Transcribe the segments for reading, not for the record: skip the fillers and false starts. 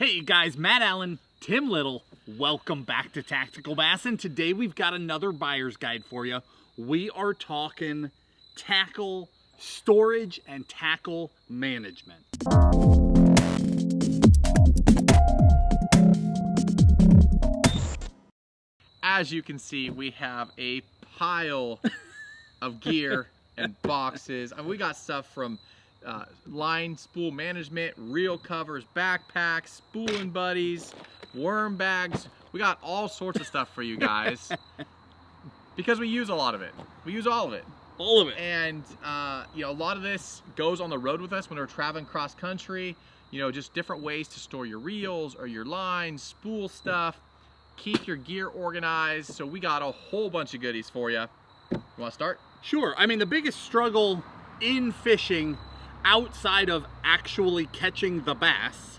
Hey you guys, Matt Allen, Tim Little, welcome back to Tactical Bassin. Today we've got another buyer's guide for you. We are talking tackle storage and tackle management. As you can see, we have a pile of gear and boxes. I mean, we got stuff from line spool management, reel covers, backpacks, spooling buddies, worm bags. We got all sorts of stuff for you guys because we use a lot of it. We use all of it. All of it. And you know, a lot of this goes on the road with us when we're traveling cross country. You know, just different ways to store your reels or your lines, spool stuff, keep your gear organized. So we got a whole bunch of goodies for you. You want to start? Sure. I mean, the biggest struggle in fishing outside of actually catching the bass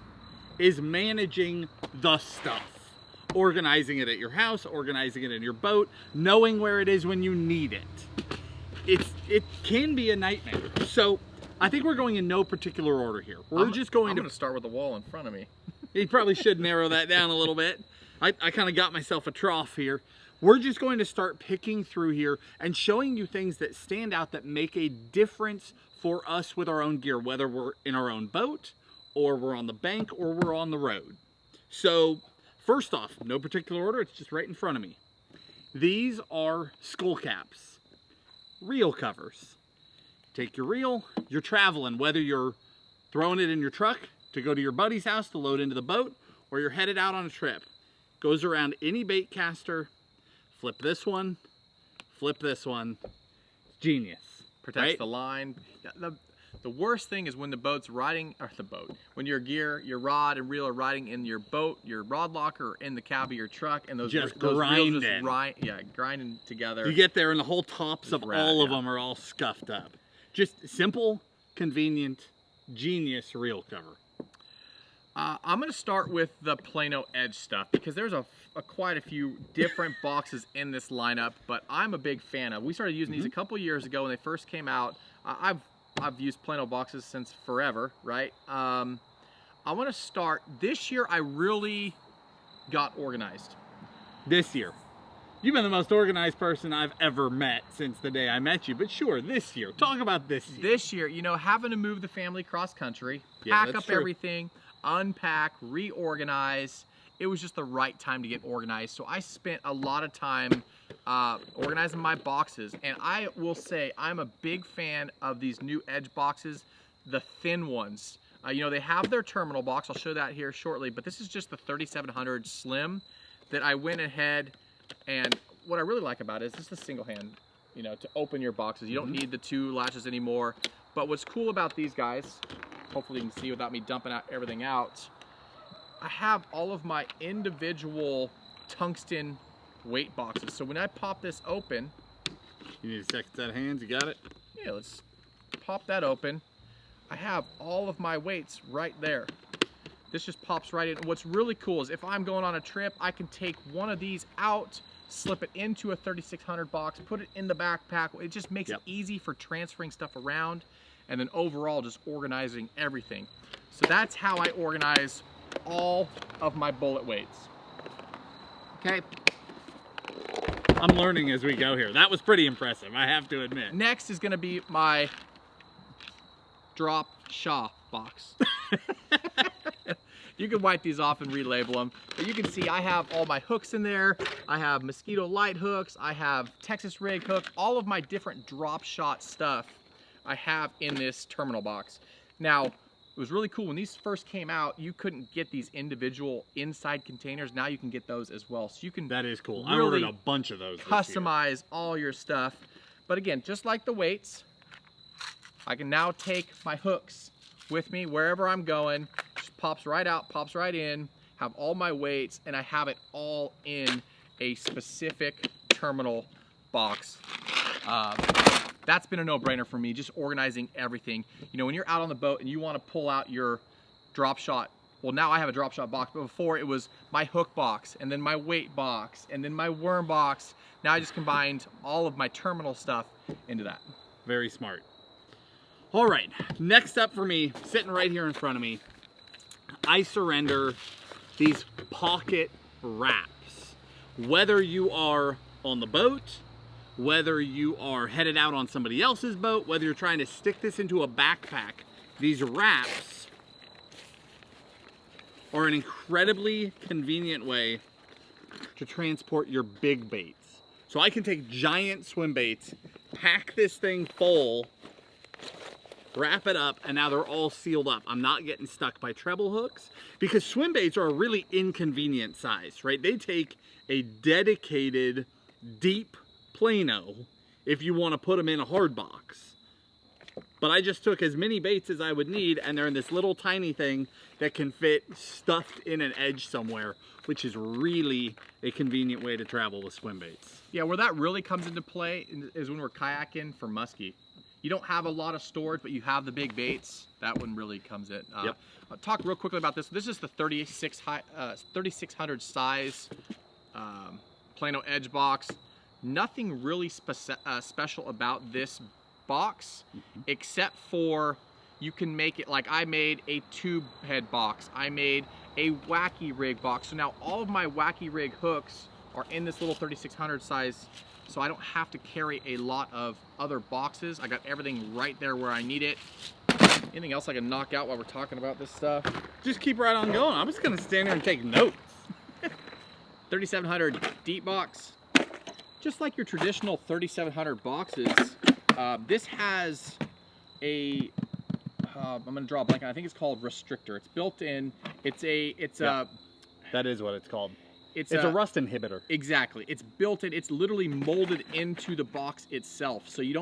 is managing the stuff. Organizing it at your house, organizing it in your boat, knowing where it is when you need it. It can be a nightmare. So I think we're going in no particular order here. I'm going to start with the wall in front of me. You probably should narrow that down a little bit. I kind of got myself a trough here. We're just going to start picking through here and showing you things that stand out that make a difference for us with our own gear, whether we're in our own boat or we're on the bank or we're on the road. So first off, no particular order, it's just right in front of me. These are skull caps, reel covers. Take your reel, you're traveling, whether you're throwing it in your truck to go to your buddy's house to load into the boat, or you're headed out on a trip. Goes around any bait caster. Flip this one, flip this one. Genius. Protects right? the line. The worst thing is when the boat's riding, or when your gear, your rod and reel are riding in your boat, your rod locker, or in the cab of your truck, and those reels just grinding together. You get there and the whole tops of all of them are all scuffed up. Just simple, convenient, genius reel cover. I'm going to start with the Plano Edge stuff because there's quite a few different boxes in this lineup, but I'm a big fan of. We started using these a couple years ago when they first came out. I've used Plano boxes since forever, right? I want to start this year. I really got organized. This year. You've been the most organized person I've ever met since the day I met you, but sure, this year. Talk about this year. This year, you know, having to move the family cross country, pack up everything, unpack, reorganize. It was just the right time to get organized. So I spent a lot of time organizing my boxes. And I will say I'm a big fan of these new Edge boxes, the thin ones. You know, they have their terminal box. I'll show that here shortly. But this is just the 3700 Slim that I went ahead. And what I really like about it is just a single hand, you know, to open your boxes. You don't need the two latches anymore. But what's cool about these guys, hopefully you can see without me dumping everything out, I have all of my individual tungsten weight boxes. So when I pop this open, you need a second set of hands, you got it? Yeah, let's pop that open. I have all of my weights right there. This just pops right in. And what's really cool is if I'm going on a trip, I can take one of these out, slip it into a 3600 box, put it in the backpack. It just makes it easy for transferring stuff around and then overall just organizing everything. So that's how I organize all of my bullet weights. Okay. I'm learning as we go here. That was pretty impressive, I have to admit. Next is gonna be my drop shop box. You can wipe these off and relabel them, but you can see I have all my hooks in there. I have mosquito light hooks, I have Texas rig hook, all of my different drop shot stuff I have in this terminal box. Now, it was really cool when these first came out, you couldn't get these individual inside containers. Now you can get those as well. So you can That is cool. Really I ordered a bunch of those customize all your stuff. But again, just like the weights, I can now take my hooks with me wherever I'm going. Just pops right out, pops right in, have all my weights, and I have it all in a specific terminal box. That's been a no-brainer for me, just organizing everything. You know, when you're out on the boat and you want to pull out your drop shot, well, now I have a drop shot box, but before it was my hook box, and then my weight box, and then my worm box. Now I just combined all of my terminal stuff into that. Very smart. All right, next up for me, sitting right here in front of me, I surrender these pocket wraps. Whether you are on the boat, whether you are headed out on somebody else's boat, whether you're trying to stick this into a backpack, these wraps are an incredibly convenient way to transport your big baits. So I can take giant swim baits, pack this thing full, wrap it up, and now they're all sealed up. I'm not getting stuck by treble hooks, because swim baits are a really inconvenient size, right? They take a dedicated deep Plano if you want to put them in a hard box. But I just took as many baits as I would need, and they're in this little tiny thing that can fit stuffed in an edge somewhere, which is really a convenient way to travel with swim baits. Yeah, where that really comes into play is when we're kayaking for muskie. You don't have a lot of storage, but you have the big baits. That one really comes in. Yep. I'll talk real quickly about this. This is the 3600 size Plano Edge box. Nothing really special about this box, except for you can make it like I made a tube head box. I made a wacky rig box. So now all of my wacky rig hooks are in this little 3600 size, so I don't have to carry a lot of other boxes. I got everything right there where I need it. Anything else I can knock out while we're talking about this stuff? Just keep right on going. I'm just gonna stand here and take notes. 3700 deep box. Just like your traditional 3700 boxes, this has a, I'm gonna draw a blank, I think it's called restrictor. It's built in, that is what it's called. It's a rust inhibitor. Exactly. It's built in. It's literally molded into the box itself. So you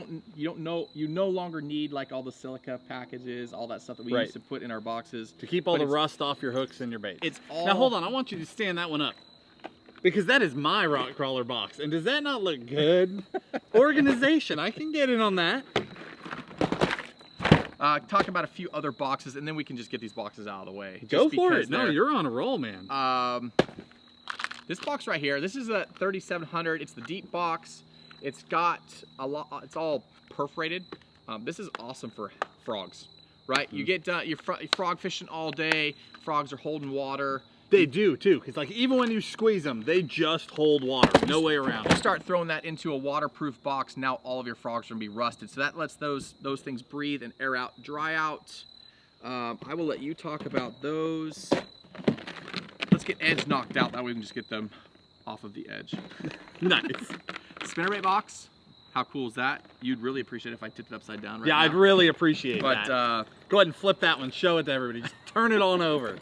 no longer need like all the silica packages, all that stuff that we used to put in our boxes to keep all the rust off your hooks and your baits. It's all. Now hold on, I want you to stand that one up, because that is my rock crawler box, and does that not look good? Organization. I can get in on that. Talk about a few other boxes, and then we can just get these boxes out of the way. Go for it. No, you're on a roll, man. This box right here, this is a 3700. It's the deep box. It's got a lot. It's all perforated. This is awesome for frogs, right? You get you're frog fishing all day. Frogs are holding water. They do too, because like even when you squeeze them, they just hold water. No way around it. You start throwing that into a waterproof box, now all of your frogs are gonna be rusted. So that lets those things breathe and air out, dry out. I will let you talk about those. Let's get edge knocked out, that way we can just get them off of the edge. Nice. Spinnerbait box. How cool is that? You'd really appreciate it if I tipped it upside down right now. Yeah, I'd really appreciate that. But go ahead and flip that one. Show it to everybody. Just turn it on over.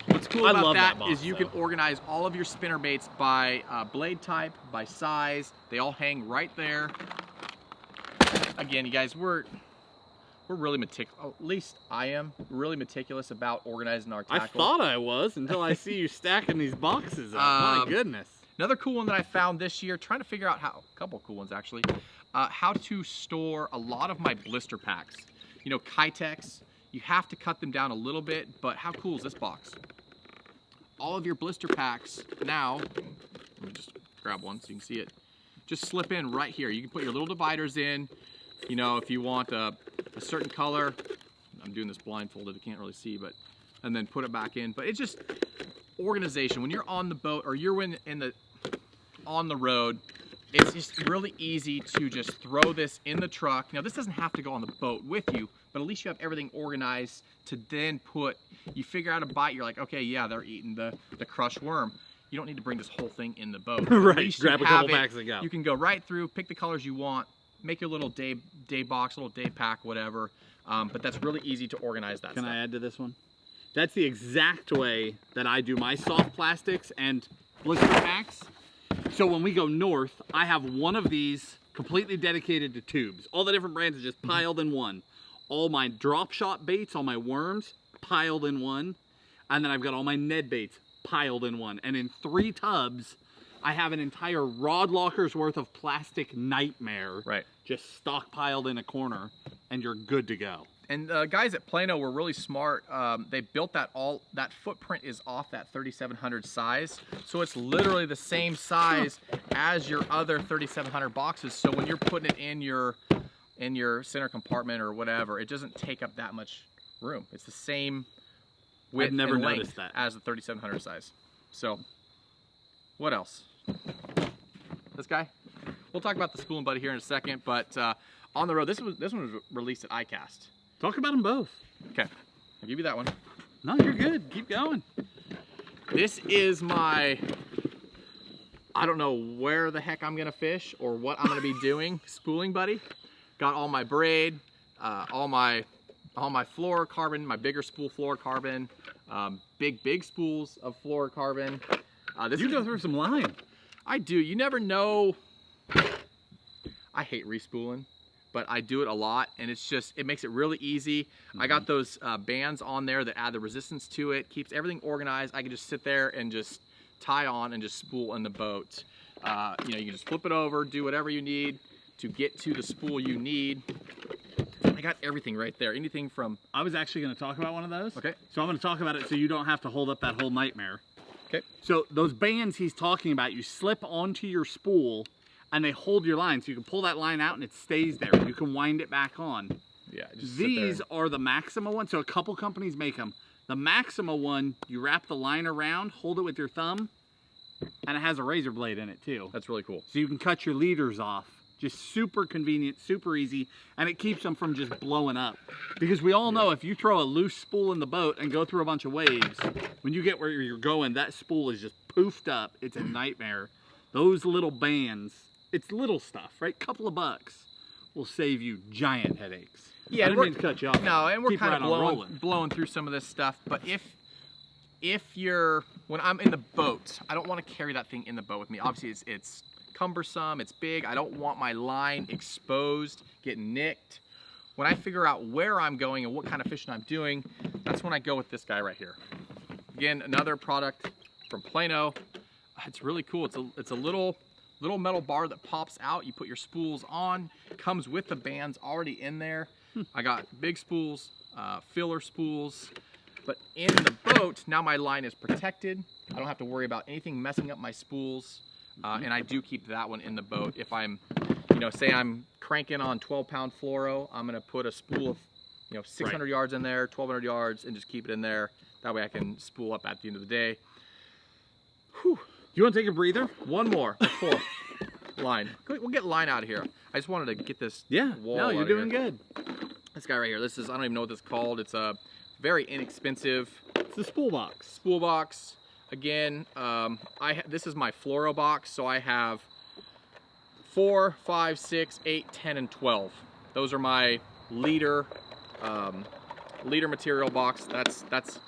What's cool about that box, is you can organize all of your spinnerbaits by blade type, by size. They all hang right there. Again, you guys, we're really meticulous. At least I am really meticulous about organizing our tackle. I thought I was until I see you stacking these boxes up. My goodness. Another cool one that I found this year, trying to figure out how, a couple cool ones actually, how to store a lot of my blister packs. You know, Kitex, you have to cut them down a little bit, but how cool is this box? All of your blister packs now, let me just grab one so you can see it, just slip in right here. You can put your little dividers in, you know, if you want a certain color. I'm doing this blindfolded, I can't really see, but, and then put it back in. But it's just organization. When you're on the boat or you're on the road, it's just really easy to just throw this in the truck. Now this doesn't have to go on the boat with you, but at least you have everything organized to then you figure out a bite, you're like, okay, yeah, they're eating the crushed worm. You don't need to bring this whole thing in the boat. Right, grab a couple packs and go. You can go right through, pick the colors you want, make your little day box, little day pack, whatever. But that's really easy to organize that stuff. Can I add to this one? That's the exact way that I do my soft plastics and blister packs. So when we go north, I have one of these completely dedicated to tubes. All the different brands are just piled in one. All my drop shot baits, all my worms, piled in one. And then I've got all my Ned baits piled in one. And in 3 tubs, I have an entire rod locker's worth of plastic nightmare. Right. Just stockpiled in a corner, and you're good to go. And guys at Plano were really smart. They built that footprint is off that 3700 size. So it's literally the same size as your other 3700 boxes. So when you're putting it in your center compartment or whatever, it doesn't take up that much room. It's the same width I've never and length noticed that. as the 3700 size. So, what else? This guy. We'll talk about the Spool and Buddy here in a second, but on the road, this one was released at iCast. Talk about them both. Okay, I'll give you that one. No, you're good. Keep going. This is my, I don't know where the heck I'm gonna fish or what I'm gonna be doing. Spooling Buddy. Got all my braid, all my fluorocarbon, my bigger spool fluorocarbon, big spools of fluorocarbon. You go through some line. I do. You never know. I hate respooling, but I do it a lot, and it makes it really easy. I got those bands on there that add the resistance to it, keeps everything organized. I can just sit there and just tie on and just spool in the boat. You know, you can just flip it over, do whatever you need to get to the spool you need. I got everything right there. Anything from... I was actually going to talk about one of those. Okay. So I'm going to talk about it so you don't have to hold up that whole nightmare. Okay. So those bands he's talking about, you slip onto your spool and they hold your line. So you can pull that line out and it stays there. You can wind it back on. Yeah, just These are the Maxima ones. So a couple companies make them. The Maxima one, you wrap the line around, hold it with your thumb, and it has a razor blade in it too. That's really cool. So you can cut your leaders off. Just super convenient, super easy, and it keeps them from just blowing up. Because we all know if you throw a loose spool in the boat and go through a bunch of waves, when you get where you're going, that spool is just poofed up. It's a nightmare. Those little bands, it's little stuff, right? Couple of bucks will save you giant headaches. Yeah, I didn't mean to cut you off. No, and we're Keep kind right of on blowing through some of this stuff. But when I'm in the boat, I don't want to carry that thing in the boat with me. Obviously, it's cumbersome, it's big. I don't want my line exposed, getting nicked. When I figure out where I'm going and what kind of fishing I'm doing, that's when I go with this guy right here. Again, another product from Plano. It's really cool. It's a little metal bar that pops out. You put your spools on. Comes with the bands already in there. I got big spools, filler spools. But in the boat, now my line is protected. I don't have to worry about anything messing up my spools. And I do keep that one in the boat. If I'm, say I'm cranking on 12-pound fluoro, I'm gonna put a spool of, 600 yards in there, 1,200 yards, and just keep it in there. That way I can spool up at the end of the day. Whew. You want to take a breather? One more before line. We'll get line out of here. I just wanted to get this wall no, you're out doing of here. good. This guy right here, I don't even know what this is called. It's a very inexpensive It's the spool box. Spool box. Again, this is my fluoro box, so I have 4, 5, 6, 8, 10, and 12. Those are my leader material box. That's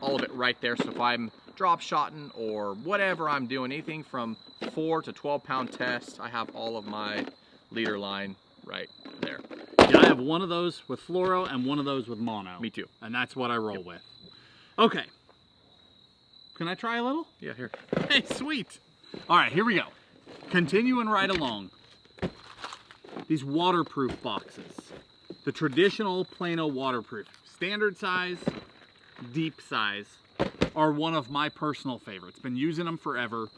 all of it right there. So if I'm drop shotting or whatever I'm doing, anything from 4 to 12-pound test, I have all of my leader line right there. Yeah, I have one of those with fluoro and one of those with mono. Me too. And that's what I roll with. Okay. Can I try a little? Yeah, here. Hey, sweet. All right, here we go. Continuing right along. These waterproof boxes. The traditional Plano waterproof. Standard size, deep size are one of my personal favorites. Been using them forever.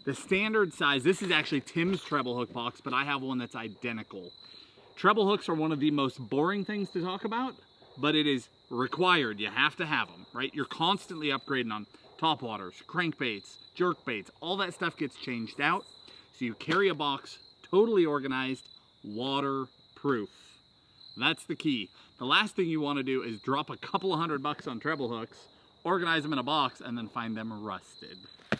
The standard size, this is actually Tim's treble hook box, but I have one that's identical. Treble hooks are one of the most boring things to talk about, but it is required. You have to have them, right? You're constantly upgrading on topwaters, crankbaits, jerkbaits, all that stuff gets changed out. So you carry a box totally organized, waterproof. That's the key. The last thing you want to do is drop a couple of $100 on treble hooks, organize them in a box, and then find them rusted.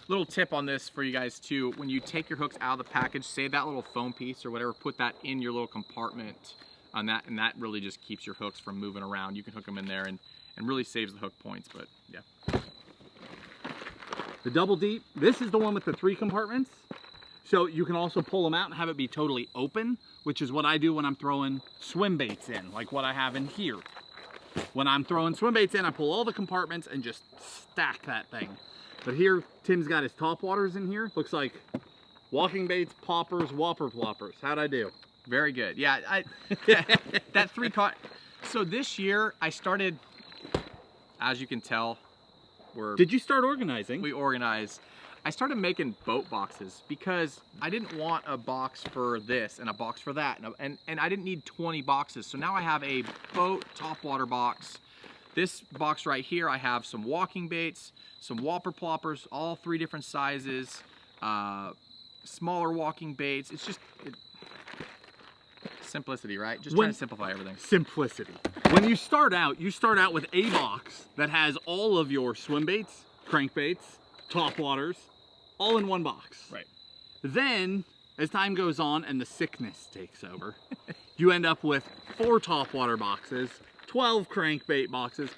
Little tip on this for you guys too. When you take your hooks out of the package, save that little foam piece or whatever, put that in your little compartment on that, and that really just keeps your hooks from moving around. You can hook them in there and really saves the hook points, but yeah. The double deep, this is the one with the 3 compartments. So you can also pull them out and have it be totally open, which is what I do when I'm throwing swim baits in, like what I have in here. When I'm throwing swim baits in, I pull all the compartments and just stack that thing. But here, Tim's got his top waters in here. Looks like walking baits, poppers, whopper ploppers. How'd I do? Very good. Yeah, that 3 caught. So this year I started, as you can tell, Did you start organizing? We organize. I started making boat boxes because I didn't want a box for this and a box for that, and I didn't need 20 boxes. So now I have a boat topwater box This box right here, I have some walking baits, some whopper ploppers, all 3 different sizes, smaller walking baits. It's just simplicity, right? Just trying to simplify everything. Simplicity. When you start out with a box that has all of your swim baits, crankbaits, topwaters, all in one box. Right. Then, as time goes on and the sickness takes over, you end up with 4 topwater boxes, 12 crankbait boxes,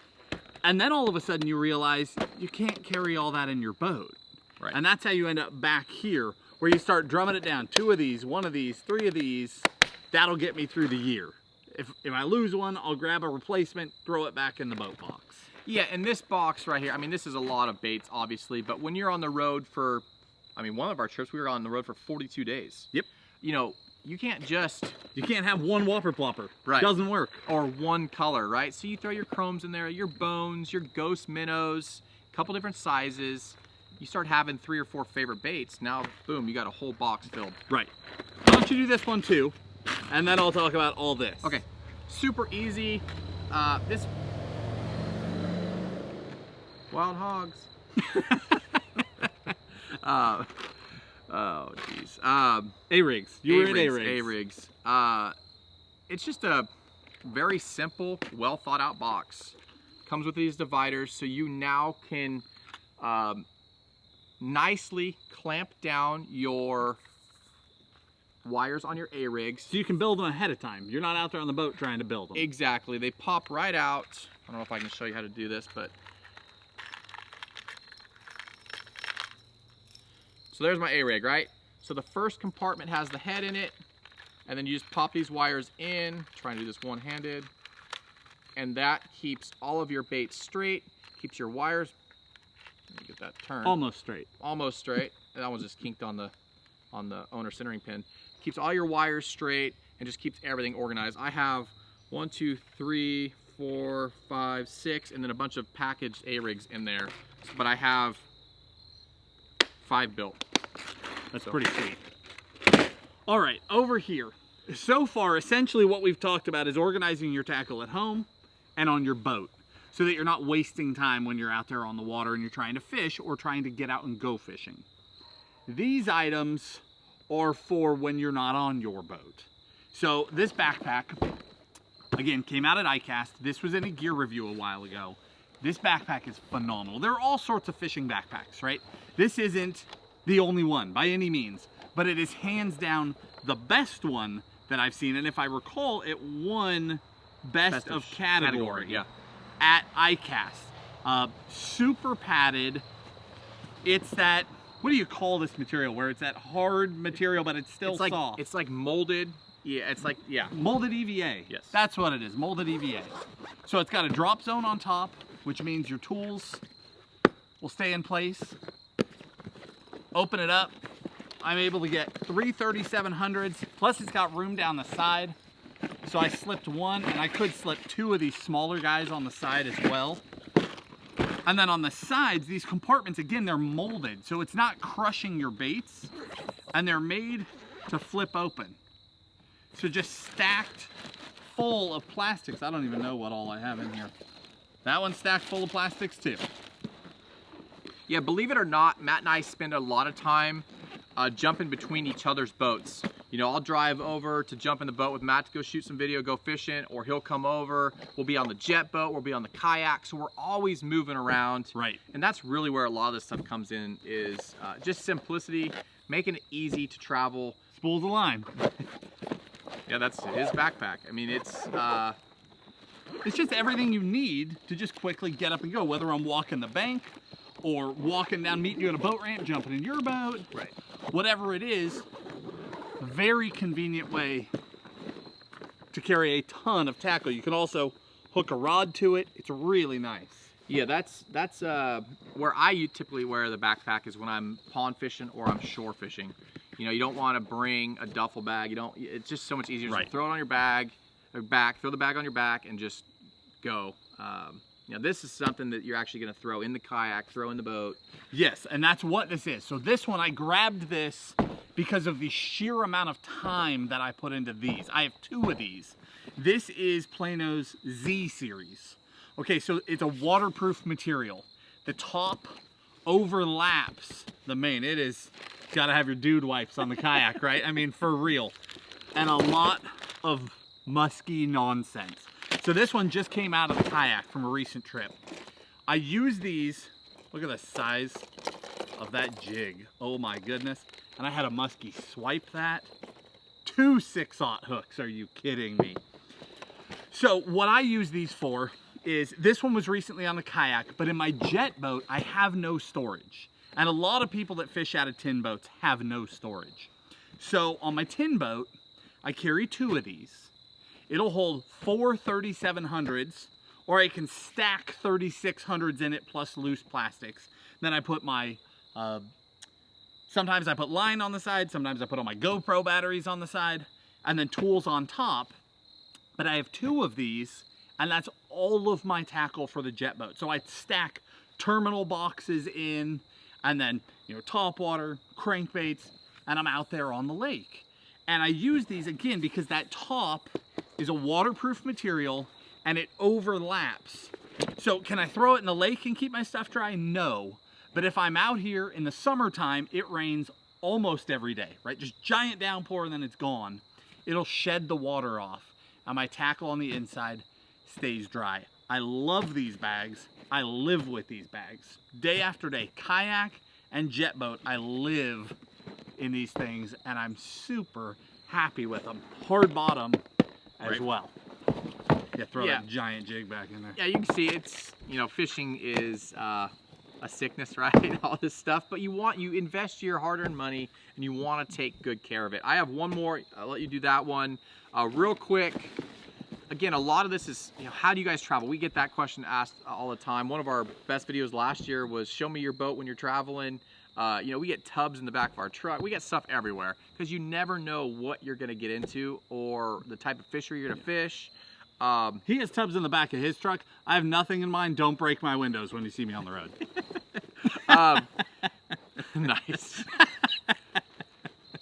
and then all of a sudden you realize you can't carry all that in your boat. Right. And that's how you end up back here, where you start drumming it down. 2 of these, 1 of these, 3 of these. That'll get me through the year. If I lose one, I'll grab a replacement, throw it back in the boat box. Yeah, and this box right here, I mean, this is a lot of baits, obviously, but when you're on the road for, I mean, one of our trips, we were on the road for 42 days. Yep. You know, you can't just... You can't have one whopper plopper. Right. Doesn't work. Or one color, right? So you throw your chromes in there, your bones, your ghost minnows, a couple different sizes. You start having 3 or 4 favorite baits. Now, boom, you got a whole box filled. Right. Why don't you do this one too, and then I'll talk about all this. Okay. Super easy. This... Wild hogs. Oh, geez. A-rigs. You were in A-rigs. A-rigs. It's just a very simple, well thought out box. Comes with these dividers, so you now can nicely clamp down your wires on your A-rigs. So you can build them ahead of time. You're not out there on the boat trying to build them. Exactly. They pop right out. I don't know if I can show you how to do this, but... So there's my A-rig, right? So the first compartment has the head in it, and then you just pop these wires in, trying to do this one-handed, and that keeps all of your baits straight, keeps your wires, let me get that turned. Almost straight. Almost straight. That one's just kinked on the owner centering pin. Keeps all your wires straight and just keeps everything organized. I have 1, 2, 3, 4, 5, 6, and then a bunch of packaged A-rigs in there, but I have 5 built. That's pretty sweet. All right, over here. So far, essentially what we've talked about is organizing your tackle at home and on your boat so that you're not wasting time when you're out there on the water and you're trying to fish or trying to get out and go fishing. These items are for when you're not on your boat. So this backpack, again, came out at ICAST. This was in a gear review a while ago. This backpack is phenomenal. There are all sorts of fishing backpacks, right? This isn't the only one by any means, but it is hands down the best one that I've seen. And if I recall, it won best of category yeah. at ICAST. Super padded. It's that, what do you call this material? Where it's that hard material, but it's still soft. It's like molded. Yeah, it's like, yeah. Molded EVA. Yes. That's what it is, molded EVA. So it's got a drop zone on top, which means your tools will stay in place. Open it up. I'm able to get 3 3700s, plus it's got room down the side. So I slipped one, and I could slip 2 of these smaller guys on the side as well. And then on the sides, these compartments, again, they're molded, so it's not crushing your baits, and they're made to flip open. So just stacked full of plastics. I don't even know what all I have in here. That one's stacked full of plastics too. Yeah, believe it or not, Matt and I spend a lot of time jumping between each other's boats. You know, I'll drive over to jump in the boat with Matt to go shoot some video, go fishing, or he'll come over. We'll be on the jet boat, we'll be on the kayak, so we're always moving around. Right. And that's really where a lot of this stuff comes in, is just simplicity, making it easy to travel. Spool's a line. Yeah, that's his backpack. I mean, it's just everything you need to just quickly get up and go, whether I'm walking the bank or walking down, meeting you at a boat ramp, jumping in your boat. Right. Whatever it is, very convenient way to carry a ton of tackle. You can also hook a rod to it. It's really nice. Yeah, that's where I typically wear the backpack, is when I'm pond fishing or I'm shore fishing. You know, you don't want to bring a duffel bag. It's just so much easier to throw it on your back, throw the bag on your back, and just go. You know, this is something that you're actually going to throw in the kayak, throw in the boat. Yes, and that's what this is. So this one, I grabbed this because of the sheer amount of time that I put into these. I have 2 of these. This is Plano's Z series. Okay, so it's a waterproof material. The top overlaps the main. It is, gotta have your dude wipes on the kayak, right? I mean, for real. And a lot of musky nonsense. So this one just came out of the kayak from a recent trip. I use these, look at the size of that jig. Oh my goodness. And I had a muskie swipe that. 2 6/0 hooks, are you kidding me? So what I use these for is, this one was recently on the kayak, but in my jet boat, I have no storage. And a lot of people that fish out of tin boats have no storage. So on my tin boat, I carry 2 of these. It'll hold 4 3700s, or I can stack 3600s in it plus loose plastics. Then I put my, sometimes I put line on the side, sometimes I put all my GoPro batteries on the side, and then tools on top. But I have 2 of these, and that's all of my tackle for the jet boat. So I stack terminal boxes in, and then, you know, top water, crankbaits, and I'm out there on the lake. And I use these again because that top is a waterproof material and it overlaps. So can I throw it in the lake and keep my stuff dry? No. But if I'm out here in the summertime, it rains almost every day, right? Just giant downpour and then it's gone. It'll shed the water off, and my tackle on the inside stays dry. I love these bags. I live with these bags. Day after day, kayak and jet boat, I live in these things, and I'm super happy with them. Hard bottom as well. Yeah, throw that giant jig back in there. Yeah, you can see it's, you know, fishing is a sickness, right? All this stuff, but you invest your hard-earned money and you want to take good care of it. I have one more. I'll let you do that one real quick. Again, a lot of this is, you know, how do you guys travel? We get that question asked all the time. One of our best videos last year was show me your boat when you're traveling. You know, we get tubs in the back of our truck. We get stuff everywhere because you never know what you're going to get into or the type of fishery you're going to fish. He has tubs in the back of his truck. I have nothing in mine. Don't break my windows when you see me on the road. Nice.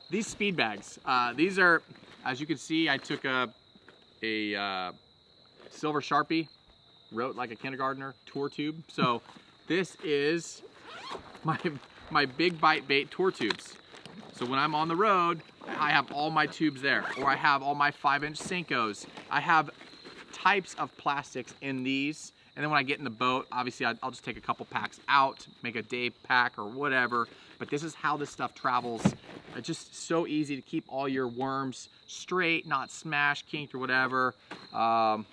These speed bags. These are, as you can see, I took a silver Sharpie, wrote like a kindergartner, tour tube. So this is my big bite bait tour tubes. So when I'm on the road, I have all my tubes there, or I have all my 5-inch Senkos. I have types of plastics in these, and then when I get in the boat, obviously I'll just take a couple packs out, make a day pack or whatever, but this is how this stuff travels. It's just so easy to keep all your worms straight, not smash, kinked, or whatever. Smallie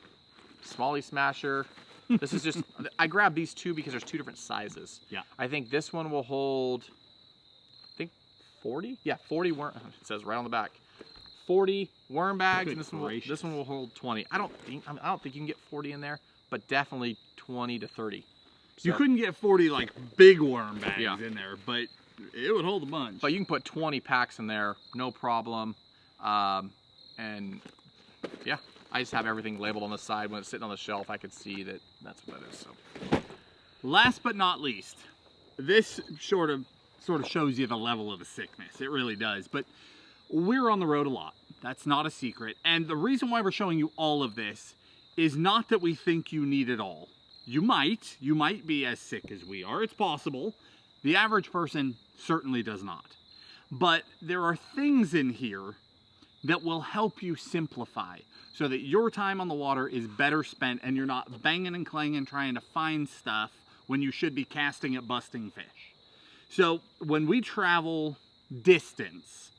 Smasher. This is just, I grabbed these 2 because there's 2 different sizes. Yeah. I think this one will hold, I think 40? Yeah, 40 worm, it says right on the back. 40 worm bags, and this one will hold 20. I don't think you can get 40 in there, but definitely 20 to 30. So, you couldn't get 40 like big worm bags in there, but it would hold a bunch. But you can put 20 packs in there, no problem. And yeah, I just have everything labeled on the side. When it's sitting on the shelf, I could see that that's what that is. So, last but not least, this sort of shows you the level of the sickness. It really does. But we're on the road a lot. That's not a secret. And the reason why we're showing you all of this is not that we think you need it all. You might be as sick as we are. It's possible. The average person certainly does not. But there are things in here that will help you simplify so that your time on the water is better spent and you're not banging and clanging trying to find stuff when you should be casting at busting fish. So when we travel distance,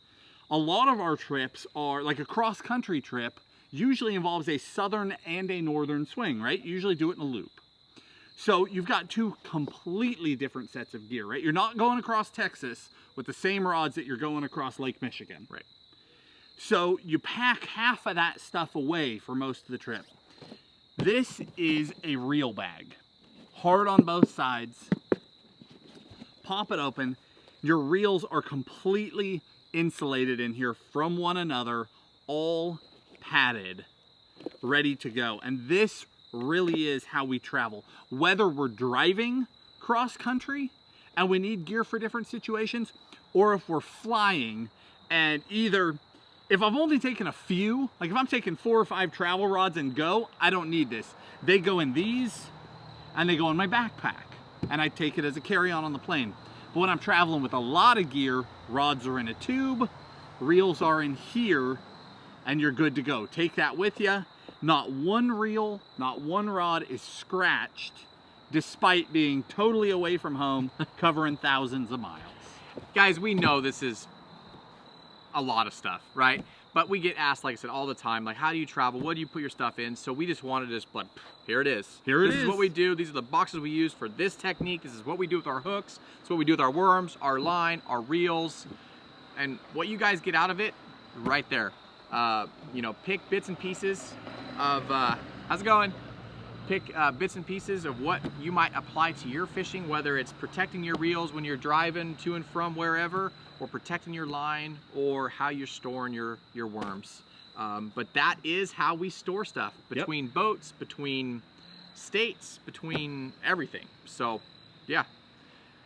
a lot of our trips are like a cross-country trip usually involves a southern and a northern swing, right? You usually do it in a loop. So you've got 2 completely different sets of gear, right? You're not going across Texas with the same rods that you're going across Lake Michigan. Right. So you pack half of that stuff away for most of the trip. This is a reel bag. Hard on both sides. Pop it open. Your reels are completely insulated in here from one another, all padded, ready to go. And this really is how we travel. Whether we're driving cross country and we need gear for different situations, or if we're flying and either If I've only taken a few, like if I'm taking 4 or 5 travel rods and go, I don't need this. They go in these and they go in my backpack and I take it as a carry-on on the plane. But when I'm traveling with a lot of gear, rods are in a tube, reels are in here, and you're good to go. Take that with you. Not one reel, not one rod is scratched, despite being totally away from home, covering thousands of miles. Guys, we know this is a lot of stuff, right? But we get asked, like I said, all the time, like, how do you travel? What do you put your stuff in? So we just wanted to just, but here it is. This is what we do. These are the boxes we use for this technique. This is what we do with our hooks. It's what we do with our worms, our line, our reels, and what you guys get out of it, right there. You know, pick bits and pieces of, how's it going? Pick bits and pieces of what you might apply to your fishing, whether it's protecting your reels when you're driving to and from wherever, or protecting your line, or how you're storing your worms. But that is how we store stuff, between boats, between states, between everything. So, yeah.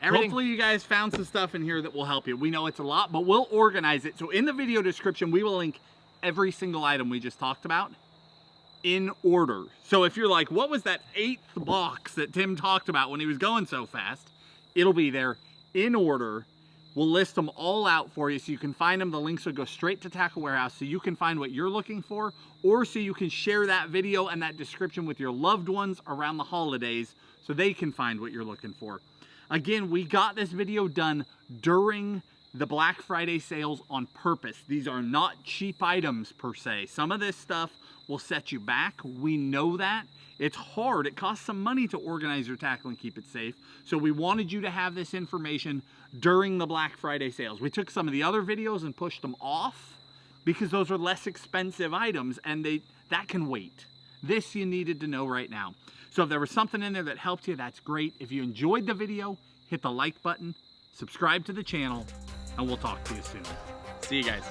Hopefully you guys found some stuff in here that will help you. We know it's a lot, but we'll organize it. So in the video description, we will link every single item we just talked about in order. So if you're like, what was that 8th box that Tim talked about when he was going so fast? It'll be there in order. We'll list them all out for you so you can find them. The links will go straight to Tackle Warehouse so you can find what you're looking for, or so you can share that video and that description with your loved ones around the holidays so they can find what you're looking for. Again, we got this video done during the Black Friday sales on purpose. These are not cheap items per se. Some of this stuff will set you back. We know that. It's hard. It costs some money to organize your tackle and keep it safe. So we wanted you to have this information during the Black Friday sales. We took some of the other videos and pushed them off because those are less expensive items and that can wait. This you needed to know right now. So if there was something in there that helped you, that's great. If you enjoyed the video, hit the like button, subscribe to the channel, and we'll talk to you soon. See you guys.